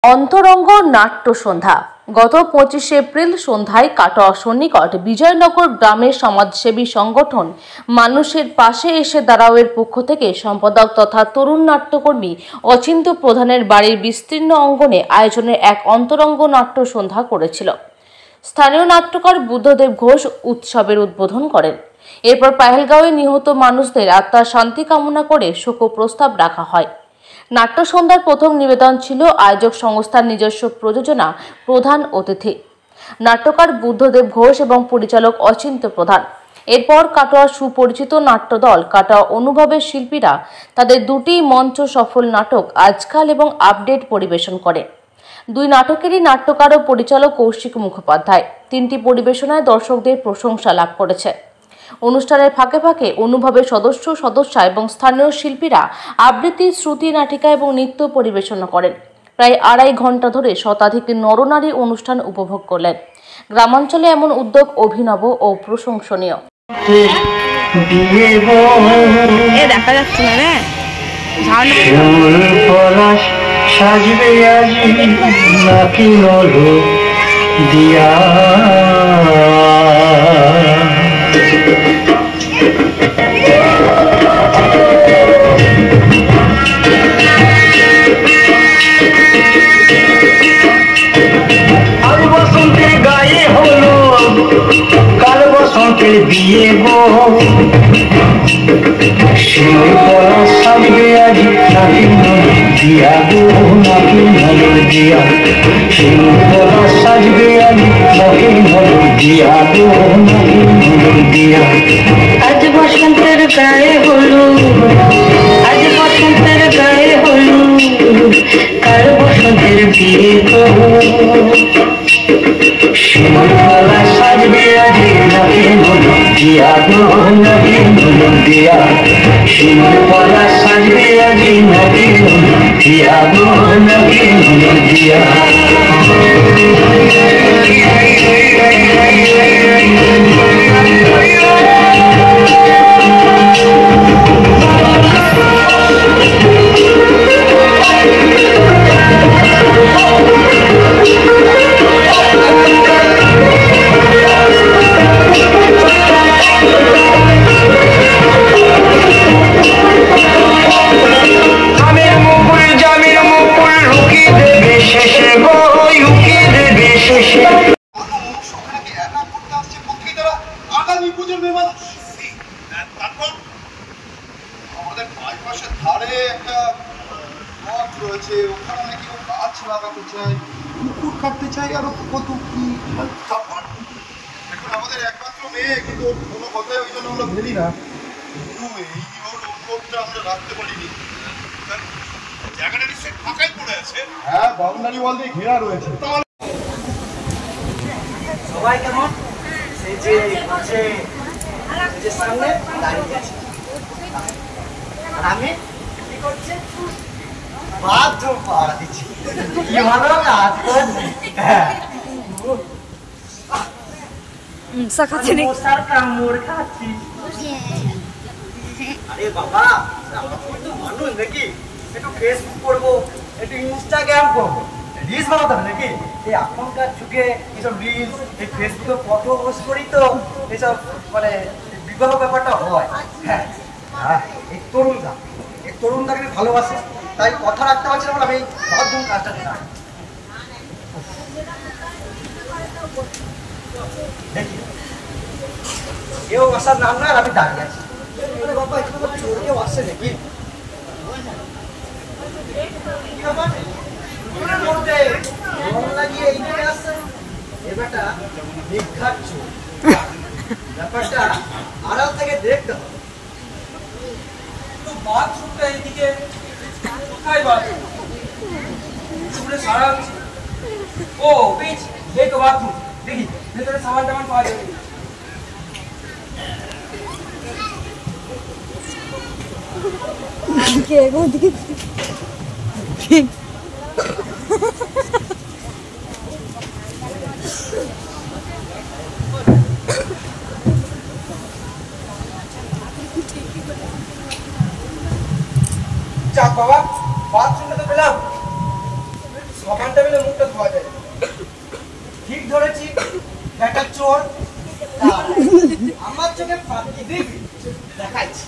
অন্তরঙ্গ নাট্য সন্ধ্যা গত 25 এপ্রিল সন্ধ্যায় কাটোয়া সন্নিকট বিজয়নগর গ্রামের সমাজসেবী সংগঠন মানুষের পাশে এসে দাঁড়াওয়ের পক্ষ থেকে সম্পাদক তথা তরুণ নাট্যকর্মী অচিন্ত প্রধানের বাড়ির বিস্তীর্ণ অঙ্গনে আয়োজনের এক অন্তরঙ্গ নাট্য সন্ধ্যা করেছিল। স্থানীয় নাট্যকার বুদ্ধদেব ঘোষ উৎসবের উদ্বোধন করেন। এরপর পাহেলগাঁওয়ে নিহত মানুষদের আত্মার শান্তি কামনা করে শোক প্রস্তাব রাখা হয়। নাট্য সন্ধ্যার প্রথম নিবেদন ছিল আয়োজক সংস্থার নিজস্ব প্রযোজনা প্রধান অতিথি নাট্যকার বুদ্ধদেব ঘোষ এবং পরিচালক অচিন্ত প্রধান। এরপর কাটোয়ার সুপরিচিত নাট্যদল কাটোয়া অনুভবের শিল্পীরা তাদের দুটি মঞ্চ সফল নাটক আজকাল এবং আপডেট পরিবেশন করে। দুই নাটকেরই নাট্যকার ও পরিচালক কৌশিক মুখোপাধ্যায়। তিনটি পরিবেশনায় দর্শকদের প্রশংসা লাভ করেছে। অনুষ্ঠানের ফাঁকে ফাঁকে অনুভবের সদস্য এবং স্থানীয় শিল্পীরা আবৃত্তি, শ্রুতি, নাটিকা এবং নৃত্য পরিবেশনা করেন। প্রায় 2.5 ঘন্টা ধরে শতাধিক নরনারী অনুষ্ঠান উপভোগ করলেন। গ্রামাঞ্চলে এমন উদ্যোগ অভিনব ও প্রশংসনীয়। দেখা যাচ্ছে না বিয়ে গো শিবপরা সাজবে আজি নাকি দিয়া গো নাকি নল দিয়া শিবপরা সাজবে আজি নাকি নল দিয়া গো নাকি নল দিয়া আজ বসন্তের গায়ে হলো আজ বসন্তের গায়ে হলো কাল বসন্তের বিয়ে গো শিবপরা সাজবে আজি নাকি নল দিয়া গো নাকি নল দিয়া শিবপরা সাজবে আজি নাকি নল দিয়া গো নাকি নল দিয়া ওখানে নাকি গাছ লাগাতে চাই, পুকুর কাটতে চাই, আরো কত কি। তারপর এখন আমাদের একমাত্র মেয়ে, কিন্তু কোনো কথাই ওই জন্য আমরা ভেলি না। কিন্তু এই ওর উদ্যোগটা আমরা রাখতে পারিনি। জায়গাটা নিশ্চয়ই ফাঁকাই পড়ে আছে। হ্যাঁ, বাউন্ডারি ওয়াল দিয়ে ঘেরা রয়েছে। সবাই কেমন সেই যে সামনে দাঁড়িয়ে আছে, আর আমি কি করছি বাথরুম পাড়া দিচ্ছি। কি ভালো কাজ করছি। আরে বাবা, মানুষ নাকি একটু ফেসবুক করবো, একটু ইনস্টাগ্রাম করবো, রিলস বানাতে হবে নাকি? এই এখনকার যুগে এইসব রিলস, এই ফেসবুকে ফটো পোস্ট করি তো এইসব মানে বিবাহ ব্যাপারটা হয়। হ্যাঁ হ্যাঁ, এই তরুণদাকে ভালোবাসে, তাই কথা রাখতে পারছি না বলে আমি বাথরুম কাজটা দিলাম। দেখি কেউ আসার নাম না, আমি দাঁড়িয়ে আছি। বাবা, এখানে চোর কেউ আসছে নাকি? ব্যাপারটা আড়াল থেকে দেখতে হবে। বাথরুমটা এইদিকে কোথায়? বাথরুম সারা ও বেশ, এই তো বাথরুম। দেখি ভেতরে সামান টামান পাওয়া যাবে। যাক বাবা, বাথরুমটা তো পেলাম, সাবানটা পাওয়া যায়। ঠিক ধরেছি, একটা চোর। আমার চোখে ফাঁকি দিবি, দেখাচ্ছি।